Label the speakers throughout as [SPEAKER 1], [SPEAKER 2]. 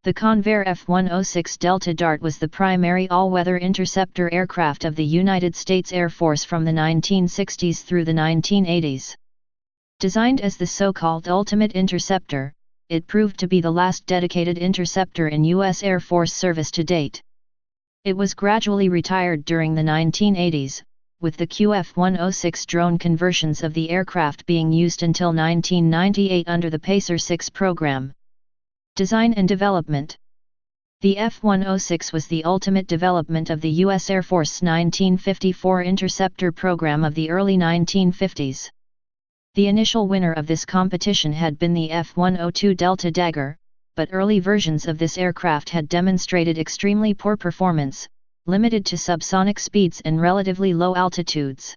[SPEAKER 1] The Convair F-106 Delta Dart was the primary all-weather interceptor aircraft of the United States Air Force from the 1960s through the 1980s. Designed as the so-called ultimate interceptor, it proved to be the last dedicated interceptor in U.S. Air Force service to date. It was gradually retired during the 1980s, with the QF-106 drone conversions of the aircraft being used until 1998 under the Pacer 6 program. Design and development. The F-106 was the ultimate development of the U.S. Air Force's 1954 interceptor program of the early 1950s. The initial winner of this competition had been the F-102 Delta Dagger, but early versions of this aircraft had demonstrated extremely poor performance, limited to subsonic speeds and relatively low altitudes.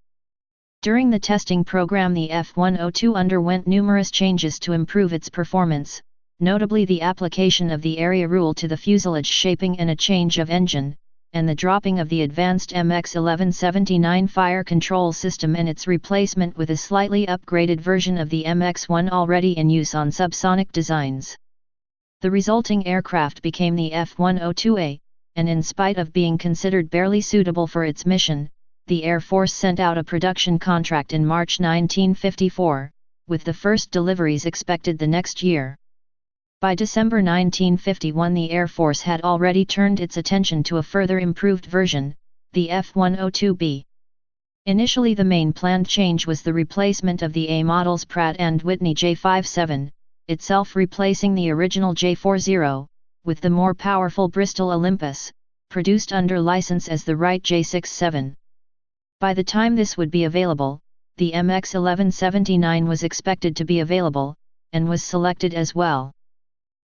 [SPEAKER 1] During the testing program, the F-102 underwent numerous changes to improve its performance, notably the application of the area rule to the fuselage shaping and a change of engine, and the dropping of the advanced MX-1179 fire control system and its replacement with a slightly upgraded version of the MX-1 already in use on subsonic designs. The resulting aircraft became the F-102A, and in spite of being considered barely suitable for its mission, the Air Force sent out a production contract in March 1954, with the first deliveries expected the next year. By December 1951, the Air Force had already turned its attention to a further improved version, the F-102B. Initially, the main planned change was the replacement of the A model's Pratt & Whitney J57, itself replacing the original J40, with the more powerful Bristol Olympus, produced under license as the Wright J67. By the time this would be available, the MX-1179 was expected to be available, and was selected as well.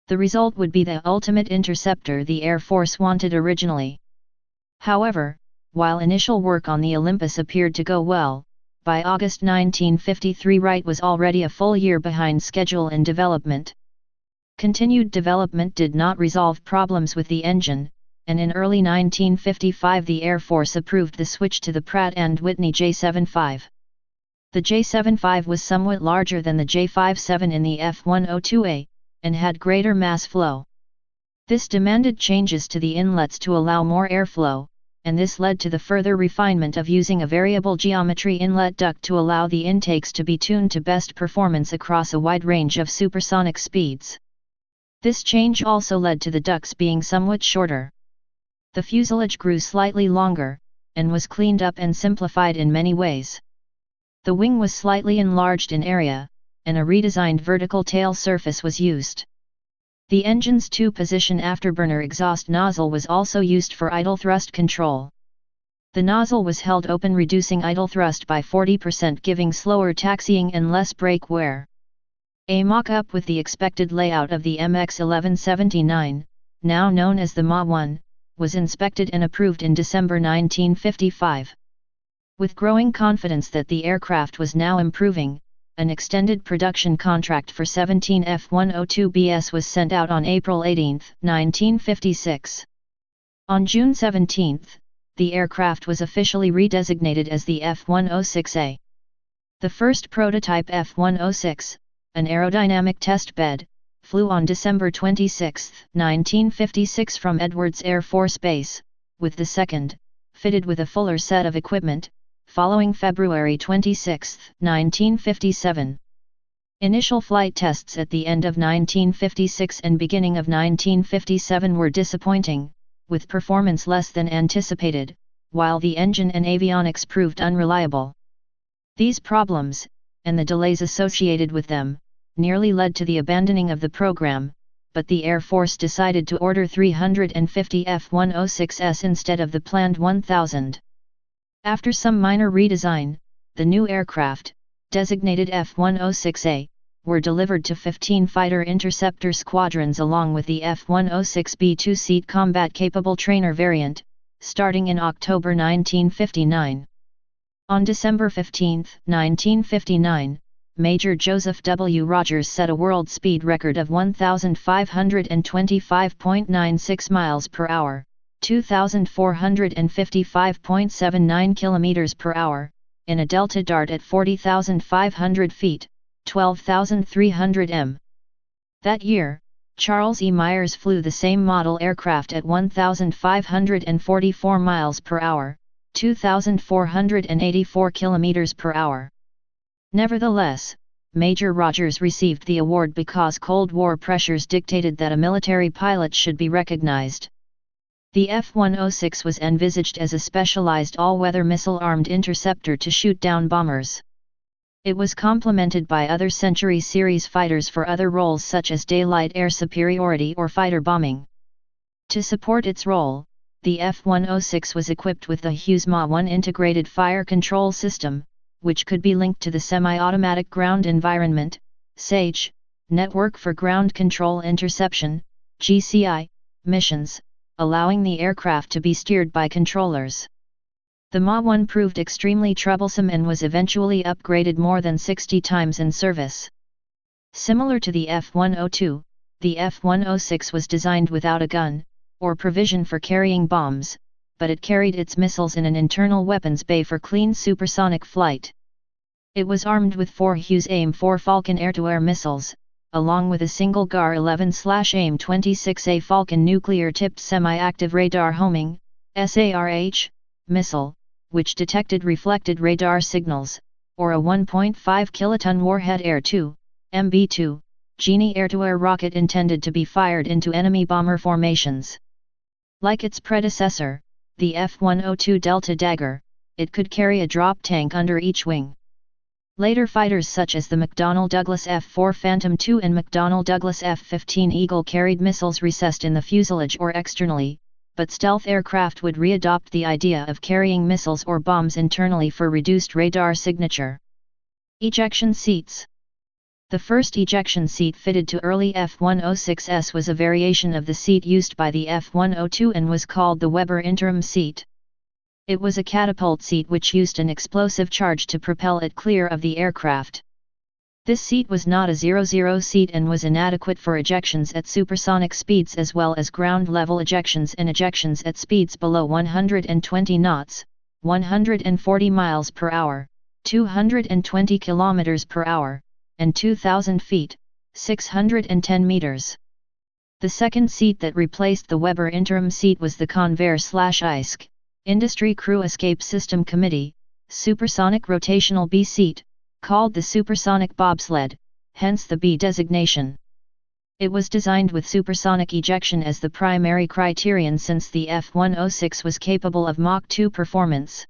[SPEAKER 1] The result would be the ultimate interceptor the Air Force wanted originally. However, while initial work on the Olympus appeared to go well, by August 1953 Wright was already a full year behind schedule in development. Continued development did not resolve problems with the engine, and in early 1955 the Air Force approved the switch to the Pratt & Whitney J75. The J75 was somewhat larger than the J57 in the F-102A, and had greater mass flow. This demanded changes to the inlets to allow more airflow, and this led to the further refinement of using a variable geometry inlet duct to allow the intakes to be tuned to best performance across a wide range of supersonic speeds. This change also led to the ducts being somewhat shorter. The fuselage grew slightly longer, and was cleaned up and simplified in many ways. The wing was slightly enlarged in area, and a redesigned vertical tail surface was used. The engine's two-position afterburner exhaust nozzle was also used for idle thrust control. The nozzle was held open, reducing idle thrust by 40%, giving slower taxiing and less brake wear. A mock-up with the expected layout of the MX-1179, now known as the MA-1, was inspected and approved in December 1955. With growing confidence that the aircraft was now improving, an extended production contract for 17 F-102Bs was sent out on April 18, 1956. On June 17, the aircraft was officially redesignated as the F-106A. The first prototype F-106, an aerodynamic test bed, flew on December 26, 1956 from Edwards Air Force Base, with the second, fitted with a fuller set of equipment, following February 26, 1957. Initial flight tests at the end of 1956 and beginning of 1957 were disappointing, with performance less than anticipated, while the engine and avionics proved unreliable. These problems, and the delays associated with them, nearly led to the abandoning of the program, but the Air Force decided to order 350 F-106s instead of the planned 1,000. After some minor redesign, the new aircraft, designated F-106A, were delivered to 15 fighter interceptor squadrons along with the F-106B two-seat combat-capable trainer variant, starting in October 1959. On December 15, 1959, Major Joseph W. Rogers set a world speed record of 1,525.96 miles per hour, 2,455.79 kilometers per hour, in a Delta Dart at 40,500 feet, 12,300 m. That year, Charles E. Myers flew the same model aircraft at 1,544 miles per hour, 2,484 kilometers per hour. Nevertheless, Major Rogers received the award because Cold War pressures dictated that a military pilot should be recognized. The F-106 was envisaged as a specialized all-weather missile-armed interceptor to shoot down bombers. It was complemented by other Century series fighters for other roles such as daylight air superiority or fighter bombing. To support its role, the F-106 was equipped with the Hughes Ma-1 integrated fire control system, which could be linked to the Semi-Automatic Ground Environment (SAGE) Network for Ground Control Interception (GCI) missions, allowing the aircraft to be steered by controllers. The Ma-1 proved extremely troublesome and was eventually upgraded more than 60 times in service. Similar to the F-102, the F-106 was designed without a gun, or provision for carrying bombs, but it carried its missiles in an internal weapons bay for clean supersonic flight. It was armed with 4 Hughes AIM-4 Falcon air-to-air missiles, along with a single GAR-11/AIM-26A Falcon nuclear-tipped semi-active radar homing (SARH) missile, which detected reflected radar signals, or a 1.5 kiloton Warhead Air-2 (MB-2) Genie air-to-air rocket intended to be fired into enemy bomber formations. Like its predecessor, the F-102 Delta Dagger, it could carry a drop tank under each wing. Later fighters such as the McDonnell Douglas F-4 Phantom II and McDonnell Douglas F-15 Eagle carried missiles recessed in the fuselage or externally, but stealth aircraft would readopt the idea of carrying missiles or bombs internally for reduced radar signature. Ejection seats. The first ejection seat fitted to early F-106s was a variation of the seat used by the F-102 and was called the Weber interim seat. It was a catapult seat which used an explosive charge to propel it clear of the aircraft. This seat was not a 0-0 seat and was inadequate for ejections at supersonic speeds as well as ground-level ejections and ejections at speeds below 120 knots, 140 miles per hour, 220 kilometers per hour, and 2,000 feet, 610 meters. The second seat that replaced the Weber interim seat was the Convair/ISC, Industry Crew Escape System Committee, supersonic rotational B seat, called the supersonic bobsled, hence the B designation. It was designed with supersonic ejection as the primary criterion since the F-106 was capable of Mach 2 performance.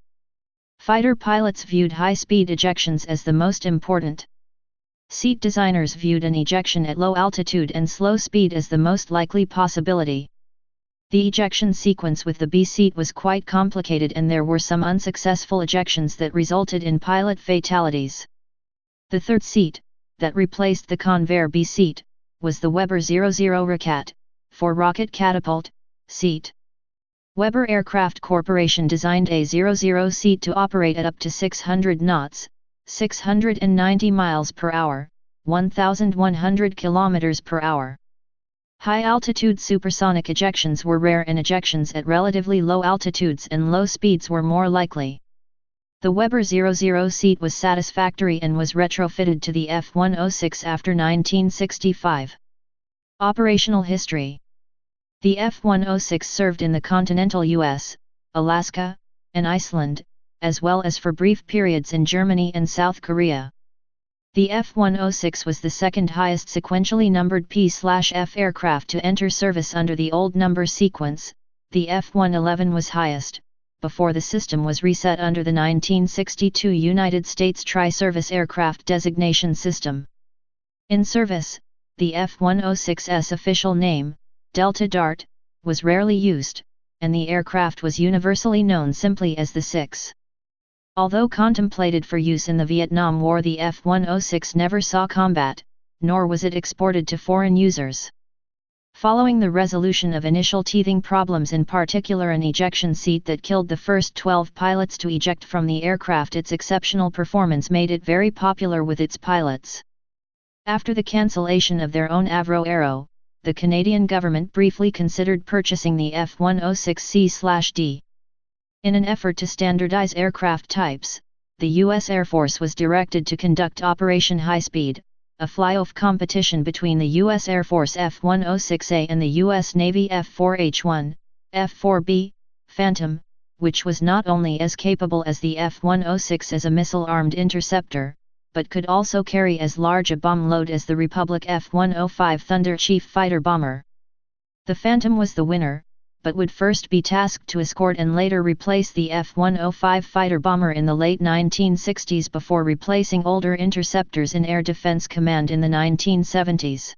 [SPEAKER 1] Fighter pilots viewed high-speed ejections as the most important. Seat designers viewed an ejection at low altitude and slow speed as the most likely possibility. The ejection sequence with the B seat was quite complicated and there were some unsuccessful ejections that resulted in pilot fatalities. The third seat, that replaced the Convair B seat, was the Weber 00 Rocket, for rocket catapult, seat. Weber Aircraft Corporation designed a 00 seat to operate at up to 600 knots, 690 miles per hour, 1,100 kilometers per hour. High-altitude supersonic ejections were rare and ejections at relatively low altitudes and low speeds were more likely. The Weber 00 seat was satisfactory and was retrofitted to the F-106 after 1965. Operational history. The F-106 served in the continental U.S., Alaska, and Iceland, as well as for brief periods in Germany and South Korea. The F-106 was the second highest sequentially numbered P/F aircraft to enter service under the old number sequence. The F-111 was highest, before the system was reset under the 1962 United States Tri-Service Aircraft Designation System. In service, the F-106's official name, Delta Dart, was rarely used, and the aircraft was universally known simply as the 6. Although contemplated for use in the Vietnam War, the F-106 never saw combat, nor was it exported to foreign users. Following the resolution of initial teething problems, in particular an ejection seat that killed the first 12 pilots to eject from the aircraft, its exceptional performance made it very popular with its pilots. After the cancellation of their own Avro Aero, the Canadian government briefly considered purchasing the F-106C/D. In an effort to standardize aircraft types, the U.S. Air Force was directed to conduct Operation High Speed, a fly-off competition between the U.S. Air Force F-106A and the U.S. Navy F-4H-1, F-4B, Phantom, which was not only as capable as the F-106 as a missile-armed interceptor, but could also carry as large a bomb load as the Republic F-105 Thunder Chief fighter bomber. The Phantom was the winner, but would first be tasked to escort and later replace the F-105 fighter bomber in the late 1960s before replacing older interceptors in Air Defense Command in the 1970s.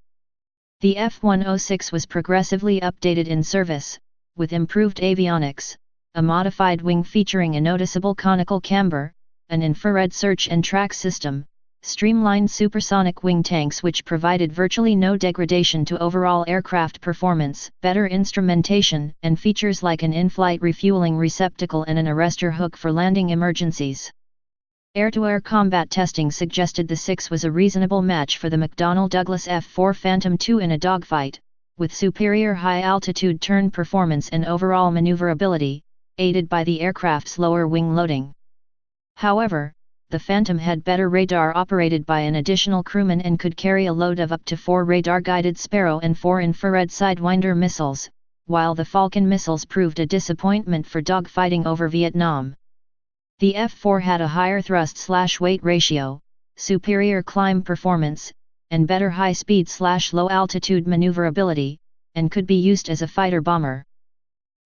[SPEAKER 1] The F-106 was progressively updated in service, with improved avionics, a modified wing featuring a noticeable conical camber, an infrared search and track system, streamlined supersonic wing tanks which provided virtually no degradation to overall aircraft performance, better instrumentation, and features like an in-flight refueling receptacle and an arrestor hook for landing emergencies. Air-to-air combat testing suggested the 6 was a reasonable match for the McDonnell Douglas F-4 Phantom II in a dogfight, with superior high-altitude turn performance and overall maneuverability, aided by the aircraft's lower wing loading. However, the Phantom had better radar operated by an additional crewman and could carry a load of up to 4 radar-guided Sparrow and 4 infrared Sidewinder missiles, while the Falcon missiles proved a disappointment for dogfighting over Vietnam. The F-4 had a higher thrust/weight ratio, superior climb performance, and better high-speed/low altitude maneuverability, and could be used as a fighter bomber.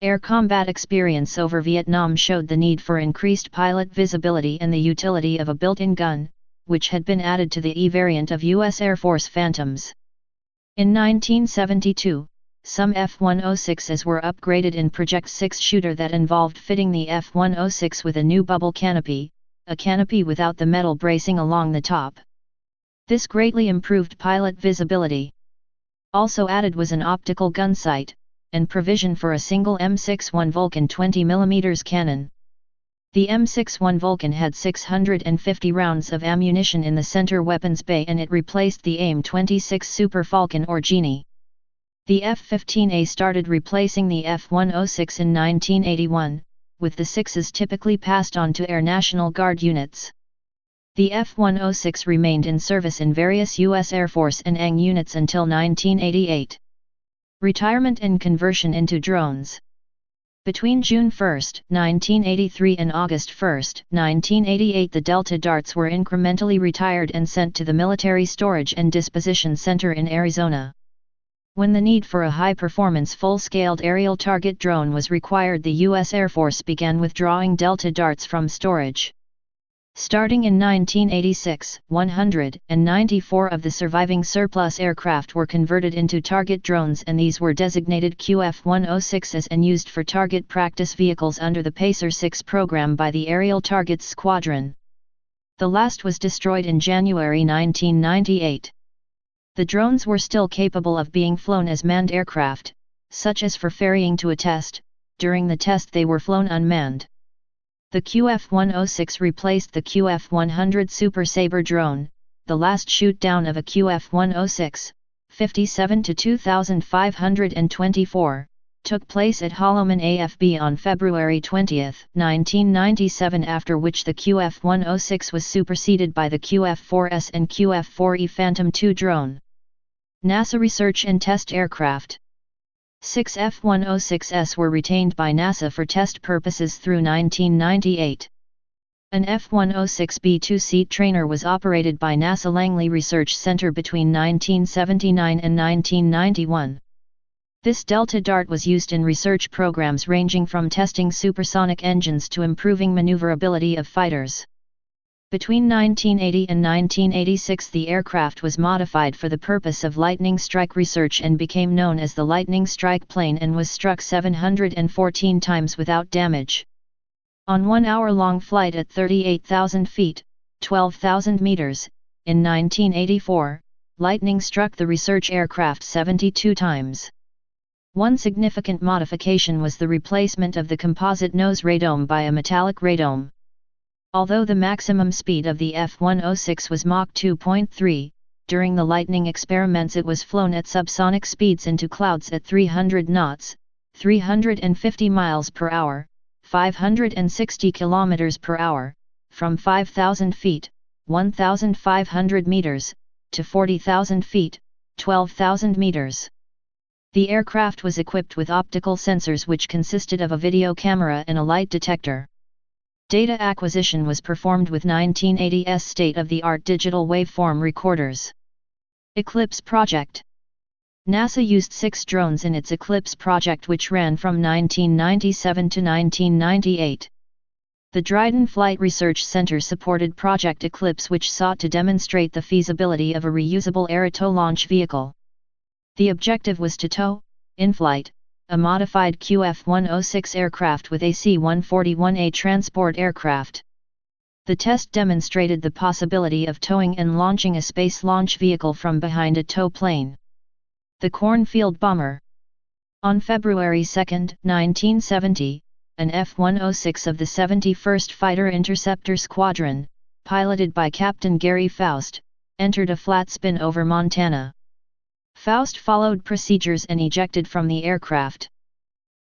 [SPEAKER 1] Air combat experience over Vietnam showed the need for increased pilot visibility and the utility of a built-in gun, which had been added to the E variant of U.S. Air Force Phantoms. In 1972, some F-106s were upgraded in Project 6 shooter that involved fitting the F-106 with a new bubble canopy, a canopy without the metal bracing along the top. This greatly improved pilot visibility. Also added was an optical gun sight, and provision for a single M61 Vulcan 20mm cannon. The M61 Vulcan had 650 rounds of ammunition in the center weapons bay and it replaced the AIM-26 Super Falcon or Genie. The F-15A started replacing the F-106 in 1981, with the 6s typically passed on to Air National Guard units. The F-106 remained in service in various U.S. Air Force and ANG units until 1988. Retirement and conversion into drones. Between June 1, 1983 and August 1, 1988 the Delta Darts were incrementally retired and sent to the Military Storage and Disposition Center in Arizona. When the need for a high-performance full-scaled aerial target drone was required, the U.S. Air Force began withdrawing Delta Darts from storage. Starting in 1986, 194 of the surviving surplus aircraft were converted into target drones, and these were designated QF-106s and used for target practice vehicles under the Pacer 6 program by the Aerial Targets Squadron. The last was destroyed in January 1998. The drones were still capable of being flown as manned aircraft, such as for ferrying to a test. During the test they were flown unmanned. The QF-106 replaced the QF-100 Super Sabre drone, the last shoot-down of a QF-106, 57-2524, took place at Holloman AFB on February 20, 1997, after which the QF-106 was superseded by the QF-4S and QF-4E Phantom II drone. NASA Research and Test Aircraft. 6 F-106s were retained by NASA for test purposes through 1998. An F-106B two-seat trainer was operated by NASA Langley Research Center between 1979 and 1991. This Delta Dart was used in research programs ranging from testing supersonic engines to improving maneuverability of fighters. Between 1980 and 1986 the aircraft was modified for the purpose of lightning strike research and became known as the Lightning Strike Plane and was struck 714 times without damage. On one hour-long flight at 38,000 feet, 12,000 meters, in 1984, lightning struck the research aircraft 72 times. One significant modification was the replacement of the composite nose radome by a metallic radome. Although the maximum speed of the F-106 was Mach 2.3, during the lightning experiments it was flown at subsonic speeds into clouds at 300 knots, 350 miles per hour, 560 kilometers per hour, from 5,000 feet, 1,500 meters, to 40,000 feet, 12,000 meters. The aircraft was equipped with optical sensors which consisted of a video camera and a light detector. Data acquisition was performed with 1980s state-of-the-art digital waveform recorders. Eclipse Project. NASA used 6 drones in its Eclipse project, which ran from 1997 to 1998. The Dryden Flight Research Center supported Project Eclipse, which sought to demonstrate the feasibility of a reusable air-tow launch vehicle. The objective was to tow, in flight, a modified QF-106 aircraft with a C-141A transport aircraft. The test demonstrated the possibility of towing and launching a space launch vehicle from behind a tow plane. The Cornfield Bomber. On February 2, 1970, an F-106 of the 71st Fighter Interceptor Squadron, piloted by Captain Gary Faust, entered a flat spin over Montana. Faust followed procedures and ejected from the aircraft.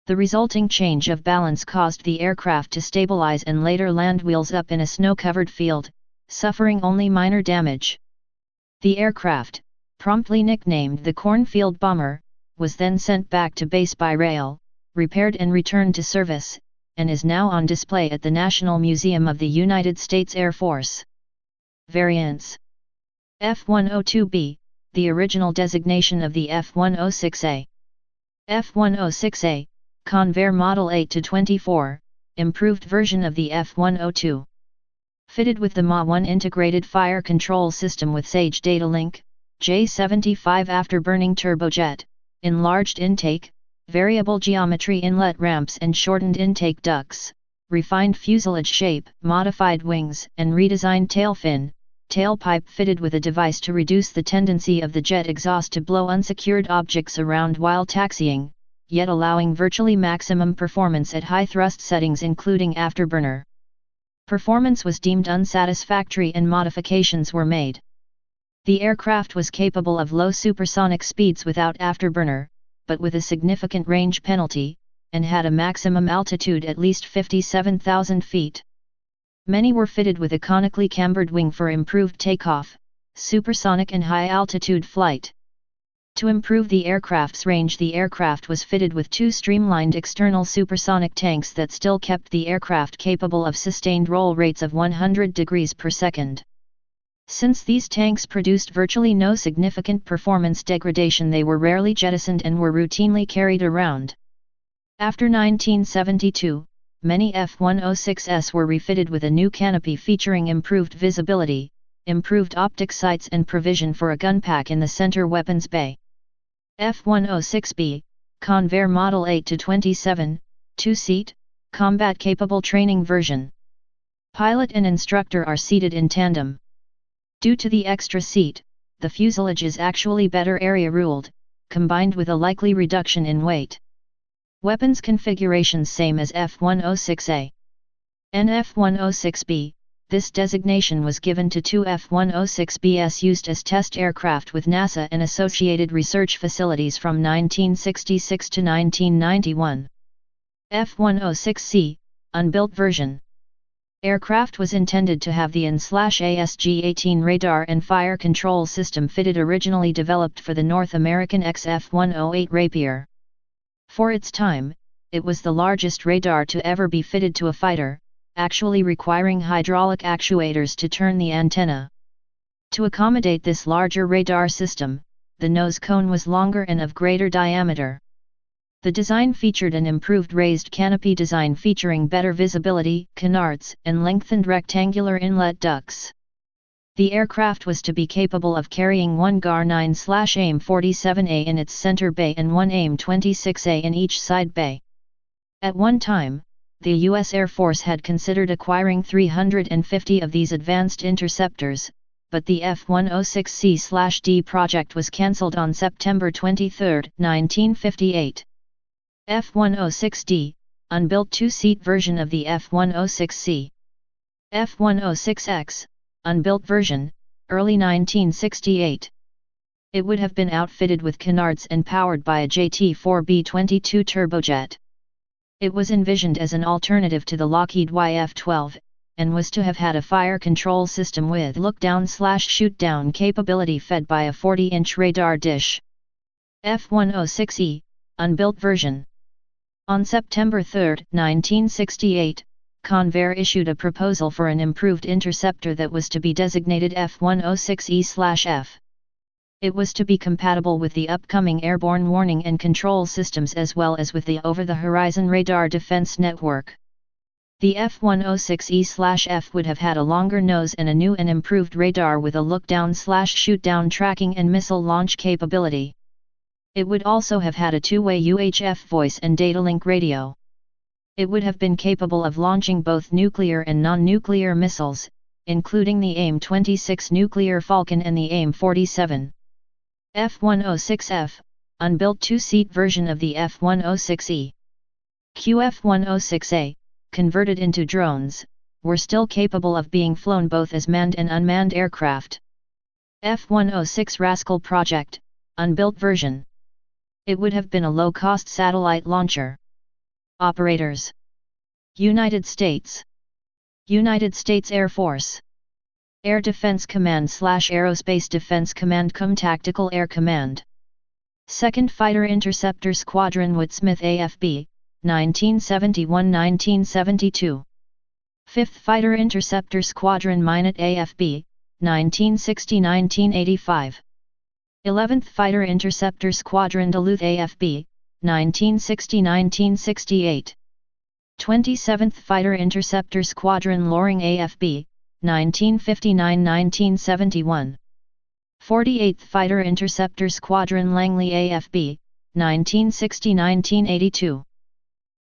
[SPEAKER 1] The resulting change of balance caused the aircraft to stabilize and later land wheels up in a snow-covered field, suffering only minor damage. The aircraft, promptly nicknamed the Cornfield Bomber, was then sent back to base by rail, repaired and returned to service, and is now on display at the National Museum of the United States Air Force. Variants. F-102B, the original designation of the F-106A. F-106A, Convair Model 8-24, improved version of the F-102. Fitted with the Ma-1 integrated fire control system with Sage Data Link, J75 afterburning turbojet, enlarged intake, variable geometry inlet ramps and shortened intake ducts, refined fuselage shape, modified wings and redesigned tail fin, tailpipe fitted with a device to reduce the tendency of the jet exhaust to blow unsecured objects around while taxiing, yet allowing virtually maximum performance at high thrust settings including afterburner. Performance was deemed unsatisfactory and modifications were made. The aircraft was capable of low supersonic speeds without afterburner, but with a significant range penalty, and had a maximum altitude at least 57,000 feet. Many were fitted with a conically cambered wing for improved takeoff, supersonic and high-altitude flight. To improve the aircraft's range, the aircraft was fitted with 2 streamlined external supersonic tanks that still kept the aircraft capable of sustained roll rates of 100 degrees per second. Since these tanks produced virtually no significant performance degradation, they were rarely jettisoned and were routinely carried around. After 1972, many F-106s were refitted with a new canopy featuring improved visibility, improved optic sights and provision for a gun pack in the center weapons bay. F-106B, Convair Model 8-27, 2-seat, combat-capable training version. Pilot and instructor are seated in tandem. Due to the extra seat, the fuselage is actually better area-ruled, combined with a likely reduction in weight. Weapons configurations same as F-106A. And F-106B, this designation was given to 2 F-106Bs used as test aircraft with NASA and associated research facilities from 1966 to 1991. F-106C, unbuilt version. Aircraft was intended to have the ASG-18 radar and fire control system fitted, originally developed for the North American XF-108 Rapier. For its time, it was the largest radar to ever be fitted to a fighter, actually requiring hydraulic actuators to turn the antenna. To accommodate this larger radar system, the nose cone was longer and of greater diameter. The design featured an improved raised canopy design featuring better visibility, canards, and lengthened rectangular inlet ducts. The aircraft was to be capable of carrying one GAR-9/AIM-47A in its center bay and one AIM-26A in each side bay. At one time, the U.S. Air Force had considered acquiring 350 of these advanced interceptors, but the F-106C/D project was cancelled on September 23, 1958. F-106D, unbuilt 2-seat version of the F-106C. F-106X, unbuilt version, early 1968. It would have been outfitted with canards and powered by a JT4B-22 turbojet. It was envisioned as an alternative to the Lockheed YF-12, and was to have had a fire control system with look-down/shoot-down capability fed by a 40-inch radar dish. F-106E, unbuilt version. On September 3, 1968, Convair issued a proposal for an improved interceptor that was to be designated F-106E/F. It was to be compatible with the upcoming airborne warning and control systems as well as with the over-the-horizon radar defense network. The F-106E/F would have had a longer nose and a new and improved radar with a look-down/shoot-down tracking and missile launch capability. It would also have had a two-way UHF voice and data link radio. It would have been capable of launching both nuclear and non-nuclear missiles, including the AIM-26 nuclear Falcon and the AIM-47. F-106F, unbuilt two-seat version of the F-106E. QF-106A, converted into drones, were still capable of being flown both as manned and unmanned aircraft. F-106 Rascal Project, unbuilt version. It would have been a low-cost satellite launcher. Operators: United States. United States Air Force. Air Defense Command/Aerospace Defense Command cum Tactical Air Command. 2nd Fighter Interceptor Squadron Woodsmith AFB, 1971–1972. 5th Fighter Interceptor Squadron Minot AFB, 1960–1985. 11th Fighter Interceptor Squadron Duluth AFB, 1960–1968. 27th Fighter Interceptor Squadron Loring AFB, 1959–1971. 48th Fighter Interceptor Squadron Langley AFB, 1960–1982.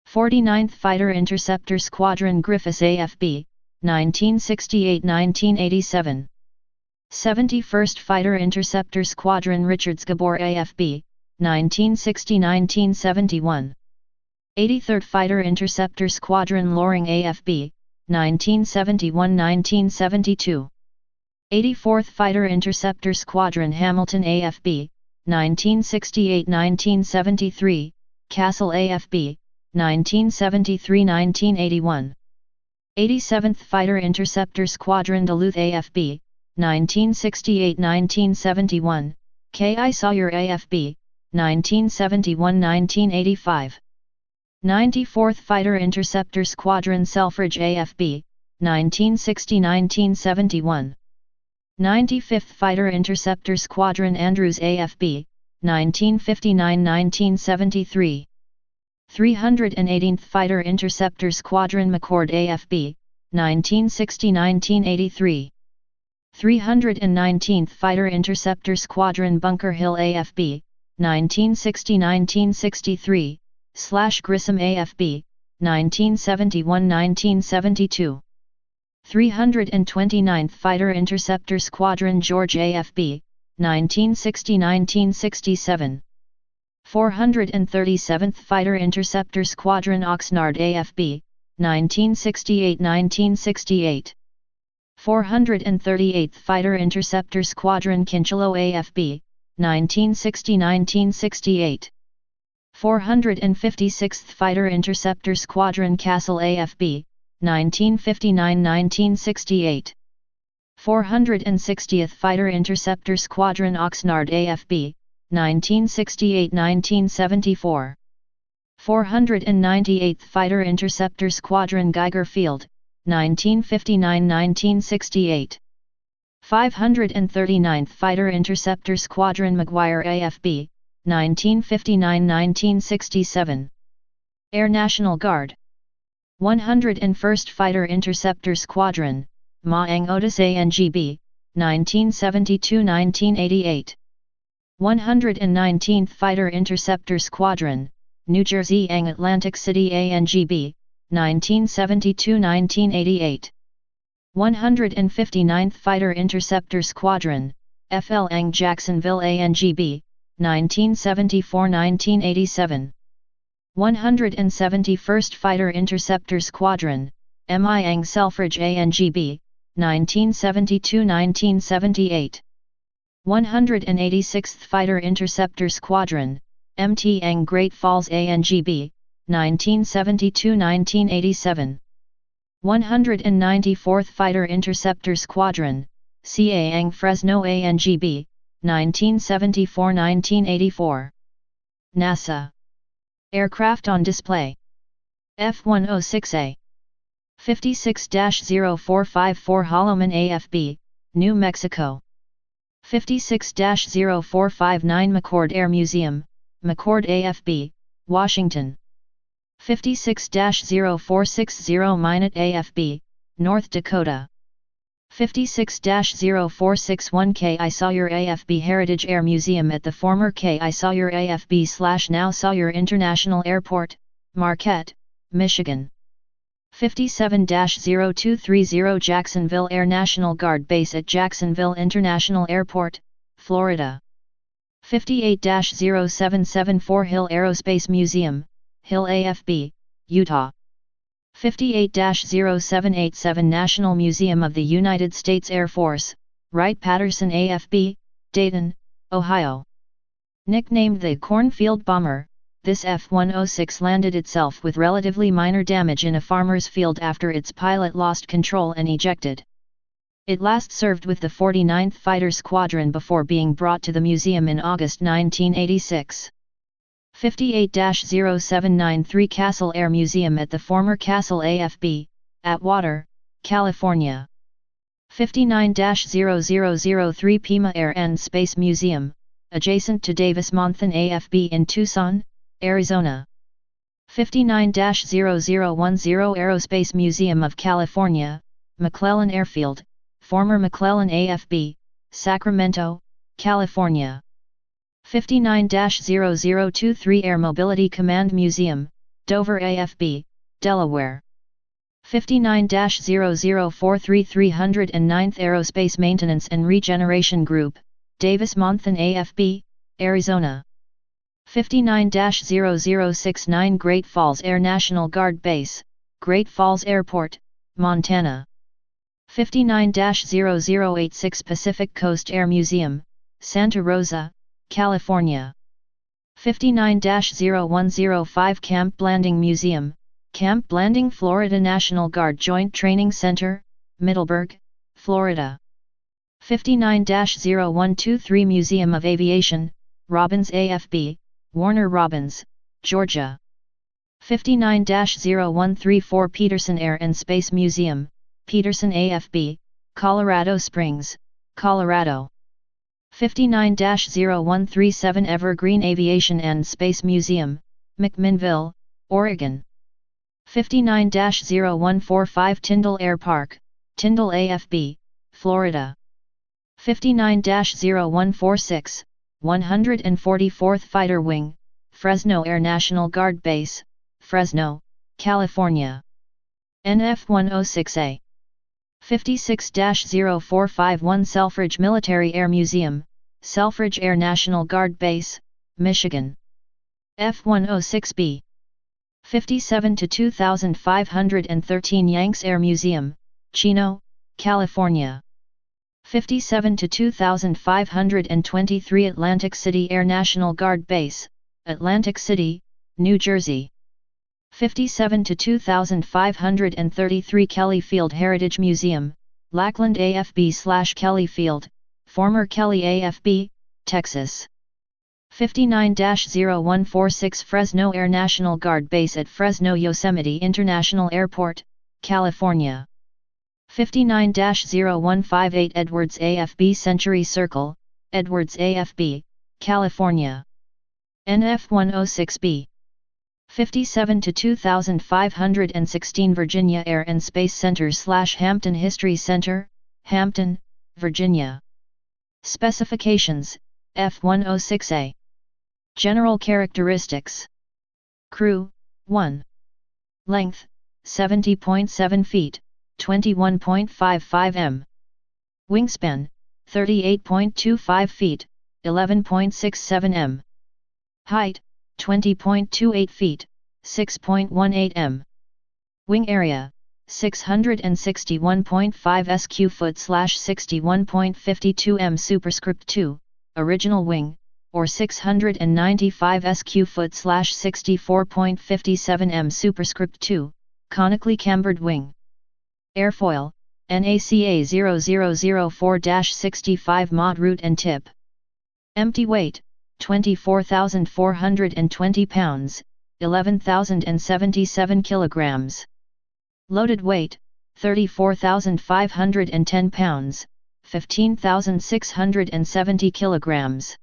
[SPEAKER 1] 49th Fighter Interceptor Squadron Griffiths AFB, 1968–1987. 71st Fighter Interceptor Squadron Richards Gabor AFB, 1960–1971. 83rd Fighter Interceptor Squadron Loring AFB, 1971–1972. 84th Fighter Interceptor Squadron Hamilton AFB, 1968–1973, Castle AFB, 1973–1981. 87th Fighter Interceptor Squadron Duluth AFB, 1968–1971, K.I. Sawyer AFB, 1971–1985. 94th Fighter Interceptor Squadron Selfridge AFB, 1960–1971. 95th Fighter Interceptor Squadron Andrews AFB, 1959–1973. 318th Fighter Interceptor Squadron McCord AFB, 1960–1983. 319th Fighter Interceptor Squadron Bunker Hill AFB, 1960–1963, Grissom AFB, 1971–1972. 329th Fighter Interceptor Squadron George AFB, 1960–1967. 437th Fighter Interceptor Squadron Oxnard AFB, 1968–1968. 438th Fighter Interceptor Squadron Kinchalo AFB, 1960–1968. 456th Fighter Interceptor Squadron Castle AFB, 1959–1968. 460th Fighter Interceptor Squadron Oxnard AFB, 1968–1974. 498th Fighter Interceptor Squadron Geiger Field, 1959–1968. 539th Fighter Interceptor Squadron McGuire AFB, 1959–1967. Air National Guard. 101st Fighter Interceptor Squadron, Maang Otis ANGB, 1972–1988. 119th Fighter Interceptor Squadron, New Jersey Ang Atlantic City ANGB, 1972–1988. 159th Fighter Interceptor Squadron, FL Ang Jacksonville ANGB, 1974–1987. 171st Fighter Interceptor Squadron, MI Ang Selfridge ANGB, 1972–1978. 186th Fighter Interceptor Squadron, MT Ang Great Falls ANGB, 1972–1987. 194th Fighter Interceptor Squadron, Caang Fresno ANGB, 1974–1984. NASA. Aircraft on display. F-106A. 56-0454 Holloman AFB, New Mexico. 56-0459 McCord Air Museum, McCord AFB, Washington. 56-0460 Minot AFB, North Dakota. 56-0461 K.I. Sawyer AFB Heritage Air Museum at the former K.I. Sawyer AFB/now Sawyer International Airport, Marquette, Michigan. 57-0230 Jacksonville Air National Guard Base at Jacksonville International Airport, Florida. 58-0774 Hill Aerospace Museum, Hill AFB, Utah. 58-0787 National Museum of the United States Air Force, Wright-Patterson AFB, Dayton, Ohio. Nicknamed the Cornfield Bomber, this F-106 landed itself with relatively minor damage in a farmer's field after its pilot lost control and ejected. It last served with the 49th Fighter Squadron before being brought to the museum in August 1986. 58-0793 Castle Air Museum at the former Castle AFB, Atwater, California. 59-0003 Pima Air and Space Museum, adjacent to Davis-Monthan AFB in Tucson, Arizona. 59-0010 Aerospace Museum of California, McClellan Airfield, former McClellan AFB, Sacramento, California. 59-0023 Air Mobility Command Museum, Dover AFB, Delaware. 59-0043 309th Aerospace Maintenance and Regeneration Group, Davis-Monthan AFB, Arizona. 59-0069 Great Falls Air National Guard Base, Great Falls Airport, Montana. 59-0086 Pacific Coast Air Museum, Santa Rosa, California. 59-0105 Camp Blanding Museum, Camp Blanding Florida National Guard Joint Training Center, Middleburg, Florida. 59-0123 Museum of Aviation, Robbins AFB, Warner Robins, Georgia. 59-0134 Peterson Air and Space Museum, Peterson AFB, Colorado Springs, Colorado. 59-0137 Evergreen Aviation and Space Museum, McMinnville, Oregon. 59-0145 Tyndall Air Park, Tyndall AFB, Florida. 59-0146, 144th Fighter Wing, Fresno Air National Guard Base, Fresno, California. NF-106A. 56-0451 Selfridge Military Air Museum, Selfridge Air National Guard Base, Michigan. F-106B. 57-2513 Yanks Air Museum, Chino, California. 57-2523 Atlantic City Air National Guard Base, Atlantic City, New Jersey. 57-2533 Kelly Field Heritage Museum, Lackland AFB/Kelly Field, former Kelly AFB, Texas. 59-0146 Fresno Air National Guard Base at Fresno Yosemite International Airport, California. 59-0158 Edwards AFB Century Circle, Edwards AFB, California. NF-106B. 57-2516 Virginia Air and Space Center/Hampton History Center, Hampton, Virginia. Specifications, F-106A. General characteristics. Crew, 1. Length, 70.7 feet, 21.55 m. Wingspan, 38.25 feet, 11.67 m. Height, 20.28 feet, 6.18 m. Wing area, 661.5 sq ft/61.52 m. Superscript 2, original wing, or 695 sq ft/64.57 m. Superscript 2, conically cambered wing. Airfoil, NACA 0004-65 mod root and tip. Empty weight, 24,420 pounds, 11,077 kilograms. Loaded weight, 34,510 pounds, 15,670 kilograms.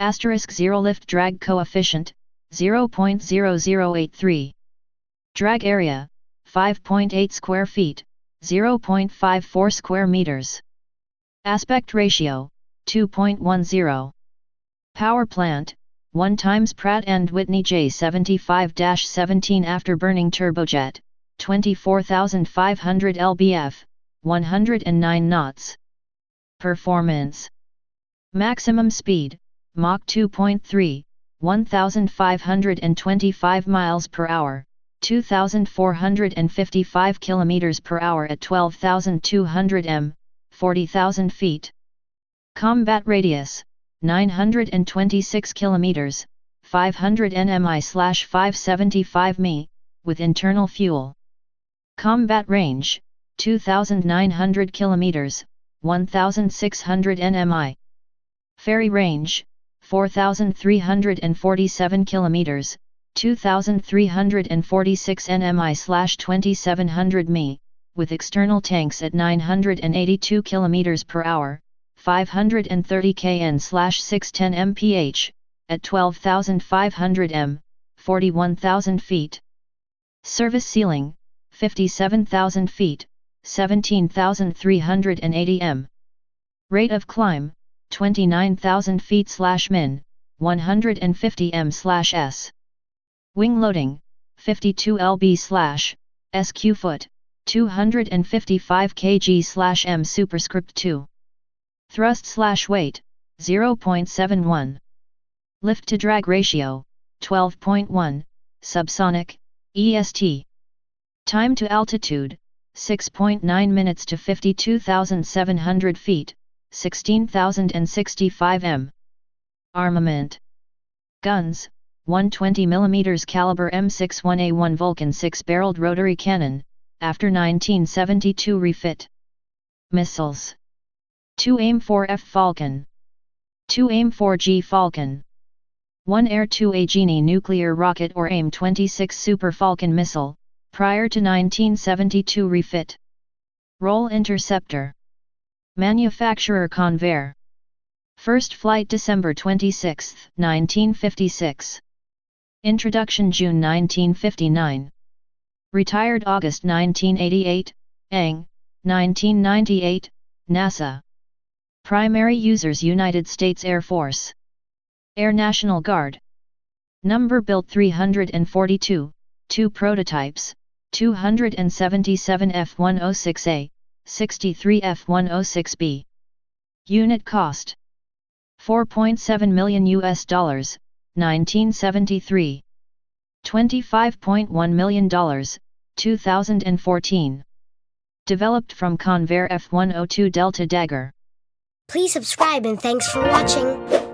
[SPEAKER 1] Asterisk 0 lift drag coefficient, 0.0083. Drag area, 5.8 square feet, 0.54 square meters. Aspect ratio, 2.10. Power plant, 1 times Pratt & Whitney J75-17 afterburning turbojet, 24,500 lbf, 109 knots. Performance. Maximum speed, Mach 2.3, 1,525 miles per hour, 2,455 kilometers per hour at 12,200 m, 40,000 feet. Combat radius, 926 kilometers, 500 nmi/575 mi, with internal fuel. Combat range, 2,900 kilometers, 1,600 nmi. Ferry range, 4,347 kilometers, 2,346 nmi/2700 mi, with external tanks at 982 kilometers per hour, 530 kN/610 mph, at 12,500 m, 41,000 feet. Service ceiling, 57,000 feet, 17,380 m. Rate of climb, 29,000 feet/min, 150 m/s. Wing loading, 52 lb/sq foot, 255 kg/m superscript 2. Thrust/weight, 0.71. Lift to drag ratio, 12.1, subsonic, EST. Time to altitude, 6.9 minutes to 52,700 feet, 16,065 m. Armament. Guns, 120 mm caliber M61A1 Vulcan 6-barreled rotary cannon, after 1972 refit. Missiles. 2 AIM-4F Falcon. 2 AIM-4G Falcon. 1 Air-2A Genie nuclear rocket or AIM-26 Super Falcon missile, prior to 1972 refit. Roll interceptor. Manufacturer Convair. First flight December 26, 1956. Introduction June 1959. Retired August 1988, ANG, 1998, NASA. Primary users United States Air Force. Air National Guard. Number built 342, 2 prototypes, 277 F-106A, 63 F-106B. Unit cost. $4.7 million, 1973. $25.1 million, 2014. Developed from Convair F-102 Delta Dagger.
[SPEAKER 2] Please subscribe and thanks for watching.